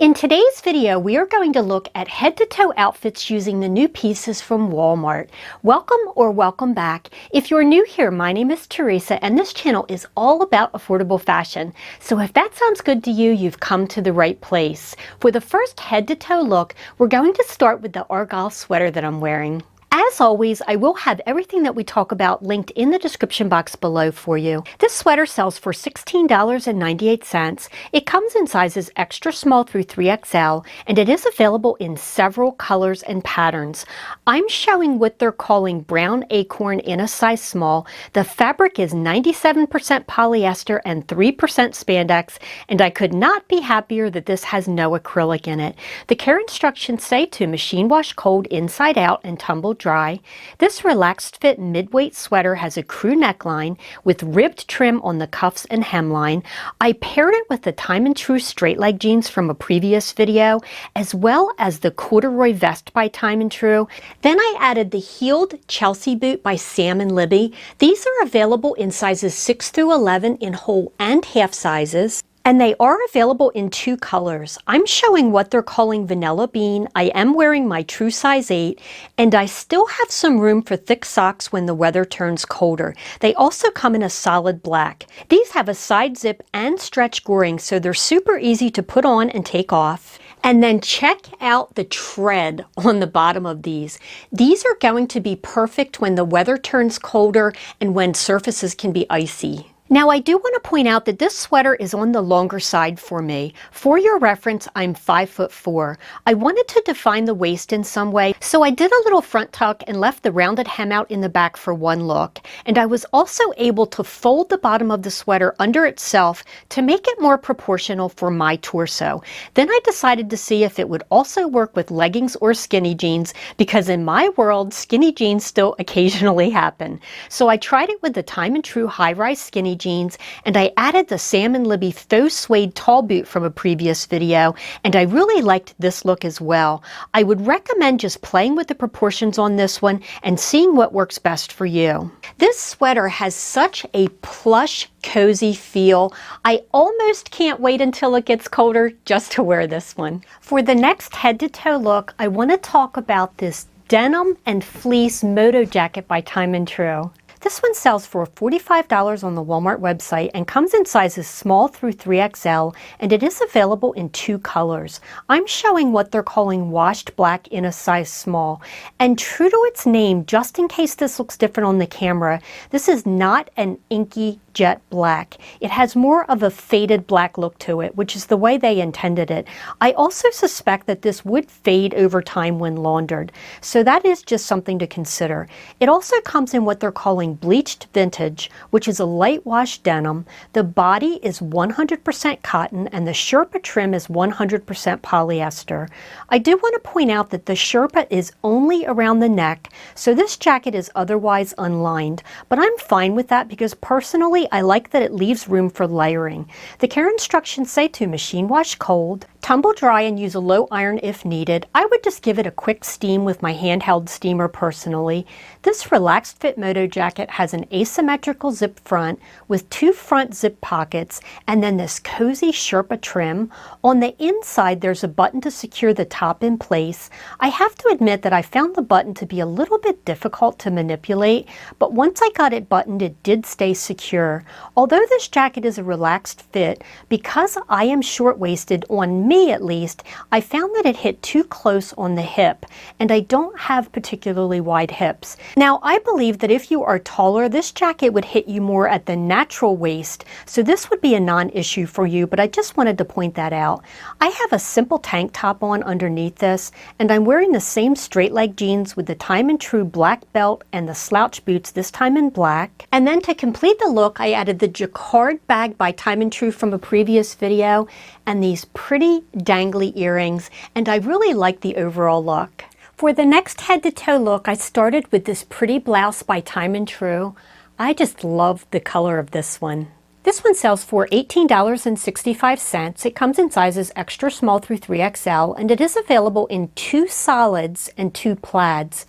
In today's video, we are going to look at head-to-toe outfits using the new pieces from Walmart. Welcome or welcome back. If you're new here, my name is Teresa and this channel is all about affordable fashion. So if that sounds good to you, you've come to the right place. For the first head-to-toe look, we're going to start with the Argyle sweater that I'm wearing. As always, I will have everything that we talk about linked in the description box below for you. This sweater sells for $16.98. It comes in sizes extra small through 3XL, and it is available in several colors and patterns. I'm showing what they're calling brown acorn in a size small. The fabric is 97% polyester and 3% spandex, and I could not be happier that this has no acrylic in it. The care instructions say to machine wash cold inside out and tumble dry. This relaxed fit mid-weight sweater has a crew neckline with ribbed trim on the cuffs and hemline. I paired it with the Time and True straight leg jeans from a previous video, as well as the corduroy vest by Time and True. Then I added the heeled Chelsea boot by Sam and Libby. These are available in sizes 6 through 11 in whole and half sizes. And they are available in two colors. I'm showing what they're calling vanilla bean. I am wearing my true size 8, and I still have some room for thick socks when the weather turns colder. They also come in a solid black. These have a side zip and stretch goring, so they're super easy to put on and take off. And then check out the tread on the bottom of these. These are going to be perfect when the weather turns colder and when surfaces can be icy. Now I do want to point out that this sweater is on the longer side for me. For your reference, I'm 5'4". I wanted to define the waist in some way, so I did a little front tuck and left the rounded hem out in the back for one look. And I was also able to fold the bottom of the sweater under itself to make it more proportional for my torso. Then I decided to see if it would also work with leggings or skinny jeans, because in my world, skinny jeans still occasionally happen. So I tried it with the Time and True high-rise skinny jeans, and I added the Sam and Libby Faux suede tall boot from a previous video, and I really liked this look as well. I would recommend just playing with the proportions on this one and seeing what works best for you. This sweater has such a plush, cozy feel. I almost can't wait until it gets colder just to wear this one. For the next head-to-toe look, I want to talk about this denim and fleece moto jacket by Time and True. This one sells for $45 on the Walmart website and comes in sizes small through 3XL, and it is available in two colors. I'm showing what they're calling washed black in a size small. And true to its name, just in case this looks different on the camera, this is not an inky jet black. It has more of a faded black look to it, which is the way they intended it. I also suspect that this would fade over time when laundered, so that is just something to consider. It also comes in what they're calling bleached vintage, which is a light wash denim. The body is 100% cotton and the Sherpa trim is 100% polyester. I do want to point out that the Sherpa is only around the neck, so this jacket is otherwise unlined, but I'm fine with that because personally I like that it leaves room for layering. The care instructions say to machine wash cold, tumble dry, and use a low iron if needed. I would just give it a quick steam with my handheld steamer personally. This relaxed fit moto jacket has an asymmetrical zip front with two front zip pockets and then this cozy Sherpa trim. On the inside there's a button to secure the top in place. I have to admit that I found the button to be a little bit difficult to manipulate, but once I got it buttoned it did stay secure. Although this jacket is a relaxed fit, because I am short-waisted, on me at least, I found that it hit too close on the hip, and I don't have particularly wide hips. Now, I believe that if you are taller, this jacket would hit you more at the natural waist, so this would be a non-issue for you, but I just wanted to point that out. I have a simple tank top on underneath this, and I'm wearing the same straight leg jeans with the Time and True black belt and the Slouch boots, this time in black. And then to complete the look, I added the jacquard bag by Time and True from a previous video and these pretty dangly earrings, and I really like the overall look. For the next head-to-toe look, I started with this pretty blouse by Time and True. I just love the color of this one. This one sells for $18.65. It comes in sizes extra small through 3XL, and it is available in two solids and two plaids.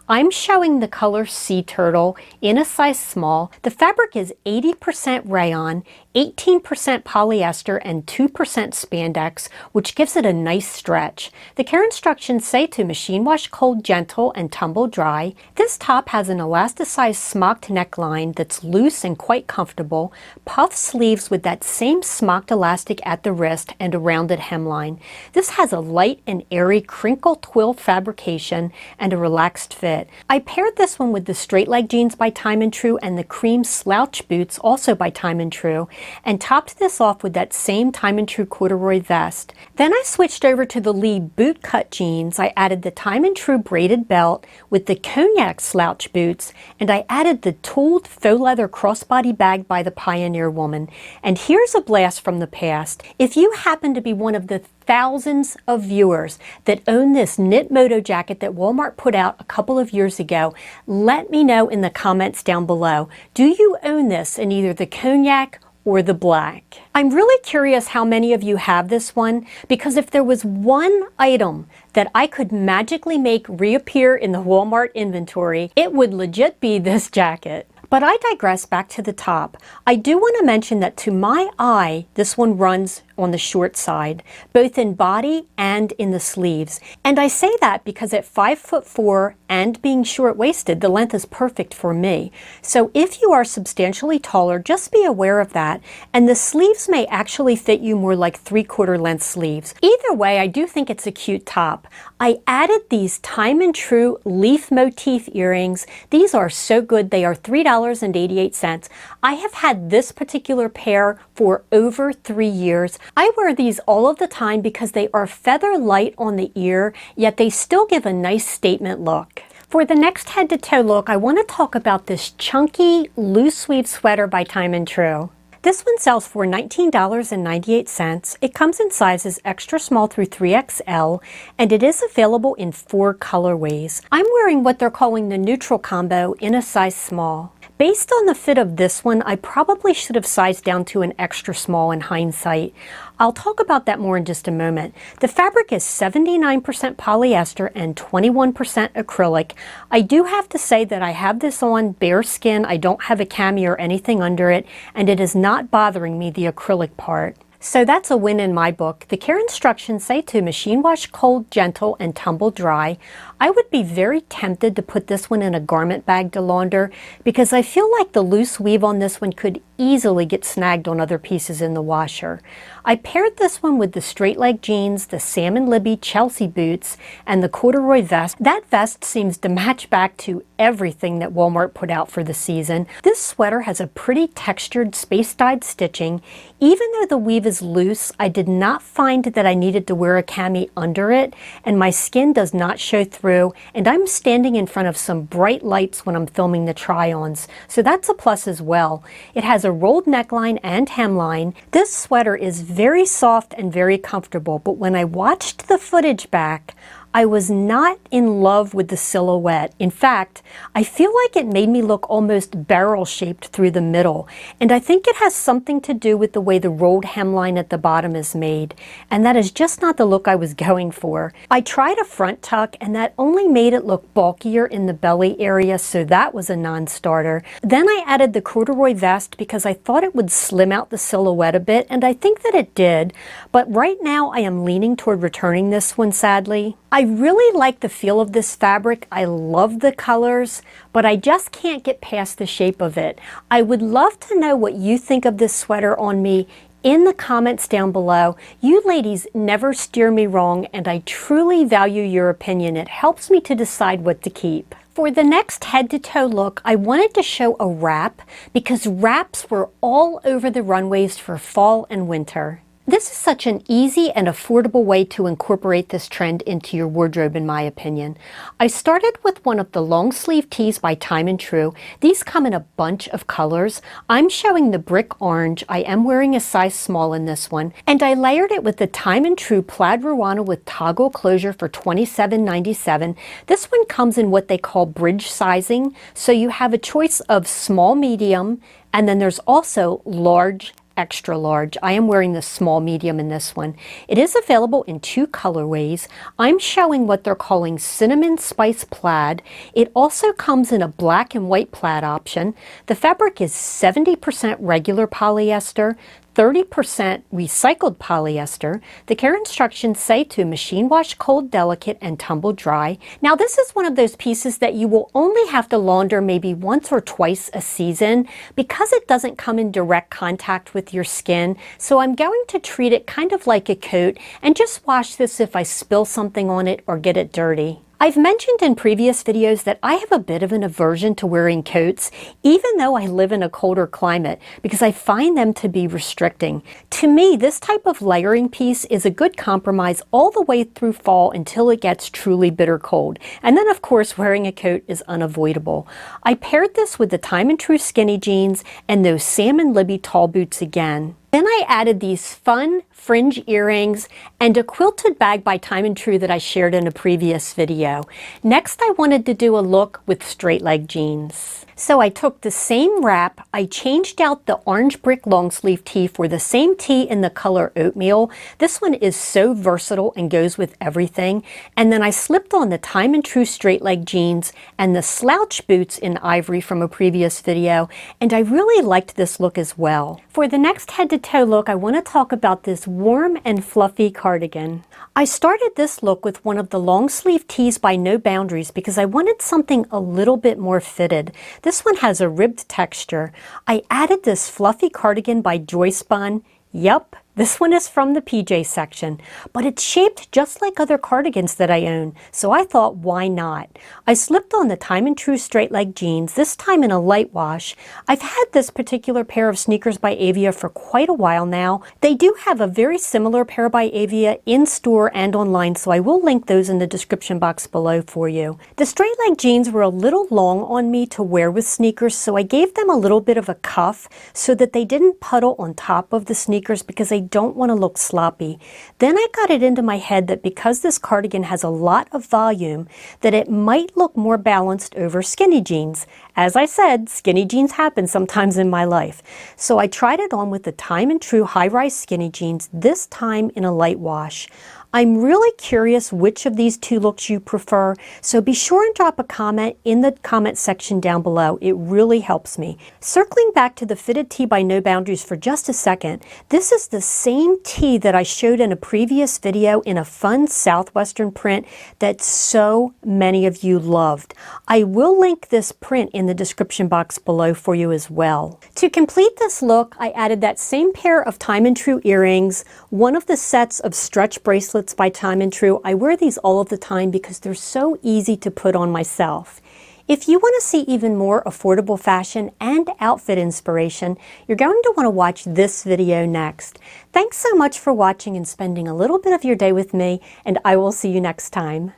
I'm showing the color Sea Turtle in a size small. The fabric is 80% rayon. 18% polyester and 2% spandex, which gives it a nice stretch. The care instructions say to machine wash cold, gentle, and tumble dry. This top has an elasticized smocked neckline that's loose and quite comfortable, puff sleeves with that same smocked elastic at the wrist, and a rounded hemline. This has a light and airy crinkle twill fabrication and a relaxed fit. I paired this one with the straight leg jeans by Time and Tru and the cream slouch boots also by Time and Tru, and topped this off with that same Time and Tru corduroy vest. Then I switched over to the Lee Bootcut jeans. I added the Time and Tru braided belt with the Cognac slouch boots, and I added the tooled faux leather crossbody bag by the Pioneer Woman. And here's a blast from the past. If you happen to be one of the thousands of viewers that own this knit moto jacket that Walmart put out a couple of years ago, let me know in the comments down below. Do you own this in either the Cognac or the black? I'm really curious how many of you have this one, because if there was one item that I could magically make reappear in the Walmart inventory, it would legit be this jacket. But I digress. Back to the top. I do want to mention that to my eye, this one runs on the short side, both in body and in the sleeves. And I say that because at 5'4" and being short-waisted, the length is perfect for me. So if you are substantially taller, just be aware of that. And the sleeves may actually fit you more like 3/4 length sleeves. Either way, I do think it's a cute top. I added these Time and Tru leaf motif earrings. These are so good. They are $3.88. I have had this particular pair for over 3 years. I wear these all of the time because they are feather light on the ear, yet they still give a nice statement look. For the next head to toe look, I want to talk about this chunky loose weave sweater by Time and Tru. This one sells for $19.98. It comes in sizes extra small through 3XL, and it is available in 4 colorways. I'm wearing what they're calling the neutral combo in a size small. Based on the fit of this one, I probably should have sized down to an extra small in hindsight. I'll talk about that more in just a moment. The fabric is 79% polyester and 21% acrylic. I do have to say that I have this on bare skin. I don't have a cami or anything under it, and it is not bothering me, the acrylic part. So that's a win in my book. The care instructions say to machine wash cold, gentle, and tumble dry. I would be very tempted to put this one in a garment bag to launder because I feel like the loose weave on this one could easily get snagged on other pieces in the washer. I paired this one with the straight leg jeans, the salmon Libby Chelsea boots, and the corduroy vest. That vest seems to match back to everything that Walmart put out for the season. This sweater has a pretty textured space-dyed stitching. Even though the weave is loose, I did not find that I needed to wear a cami under it, and my skin does not show through, and I'm standing in front of some bright lights when I'm filming the try-ons, so that's a plus as well. It has a rolled neckline and hemline. This sweater is very soft and very comfortable, but when I watched the footage back, I was not in love with the silhouette. In fact, I feel like it made me look almost barrel-shaped through the middle, and I think it has something to do with the way the rolled hemline at the bottom is made, and that is just not the look I was going for. I tried a front tuck, and that only made it look bulkier in the belly area, so that was a non-starter. Then I added the corduroy vest because I thought it would slim out the silhouette a bit, and I think that it did, but right now I am leaning toward returning this one, sadly. I really like the feel of this fabric. I love the colors, but I just can't get past the shape of it. I would love to know what you think of this sweater on me in the comments down below. You ladies never steer me wrong, and I truly value your opinion. It helps me to decide what to keep. For the next head-to-toe look, I wanted to show a wrap because wraps were all over the runways for fall and winter. This is such an easy and affordable way to incorporate this trend into your wardrobe, in my opinion. I started with one of the long sleeve tees by Time and Tru. These come in a bunch of colors. I'm showing the brick orange. I am wearing a size small in this one. And I layered it with the Time and Tru plaid Ruana with toggle closure for $27.97. This one comes in what they call bridge sizing. So you have a choice of small, medium, and then there's also large extra large. I am wearing the small medium in this one. It is available in 2 colorways. I'm showing what they're calling cinnamon spice plaid. It also comes in a black and white plaid option. The fabric is 70% regular polyester, 30% recycled polyester. The care instructions say to machine wash cold delicate and tumble dry. Now this is one of those pieces that you will only have to launder maybe once or twice a season because it doesn't come in direct contact with your skin. So I'm going to treat it kind of like a coat and just wash this if I spill something on it or get it dirty. I've mentioned in previous videos that I have a bit of an aversion to wearing coats, even though I live in a colder climate, because I find them to be restricting. To me, this type of layering piece is a good compromise all the way through fall until it gets truly bitter cold. And then of course, wearing a coat is unavoidable. I paired this with the Time and True skinny jeans and those salmon Libby tall boots again. Then I added these fun fringe earrings and a quilted bag by Time and True that I shared in a previous video. Next, I wanted to do a look with straight leg jeans. So I took the same wrap, I changed out the orange brick long sleeve tee for the same tee in the color Oatmeal. This one is so versatile and goes with everything. And then I slipped on the Time and True straight leg jeans and the Slouch boots in Ivory from a previous video. And I really liked this look as well. For the next head to toe look, I want to talk about this warm and fluffy cardigan. I started this look with one of the long sleeve tees by No Boundaries because I wanted something a little bit more fitted. This one has a ribbed texture. I added this fluffy cardigan by Joyspun. Yup, this one is from the PJ section, but it's shaped just like other cardigans that I own, so I thought, why not? I slipped on the Time and True straight leg jeans, this time in a light wash. I've had this particular pair of sneakers by Avia for quite a while now. They do have a very similar pair by Avia in store and online, so I will link those in the description box below for you. The straight leg jeans were a little long on me to wear with sneakers, so I gave them a little bit of a cuff so that they didn't puddle on top of the sneakers because I don't want to look sloppy. Then I got it into my head that because this cardigan has a lot of volume, that it might look more balanced over skinny jeans. As I said, skinny jeans happen sometimes in my life. So I tried it on with the Time and True high-rise skinny jeans, this time in a light wash. I'm really curious which of these two looks you prefer, so be sure and drop a comment in the comment section down below. It really helps me. Circling back to the fitted tee by No Boundaries for just a second, this is the same tee that I showed in a previous video in a fun southwestern print that so many of you loved. I will link this print in the description box below for you as well. To complete this look, I added that same pair of Time and True earrings, one of the sets of stretch bracelets by Time and True. I wear these all of the time because they're so easy to put on myself. If you want to see even more affordable fashion and outfit inspiration, you're going to want to watch this video next. Thanks so much for watching and spending a little bit of your day with me, and I will see you next time.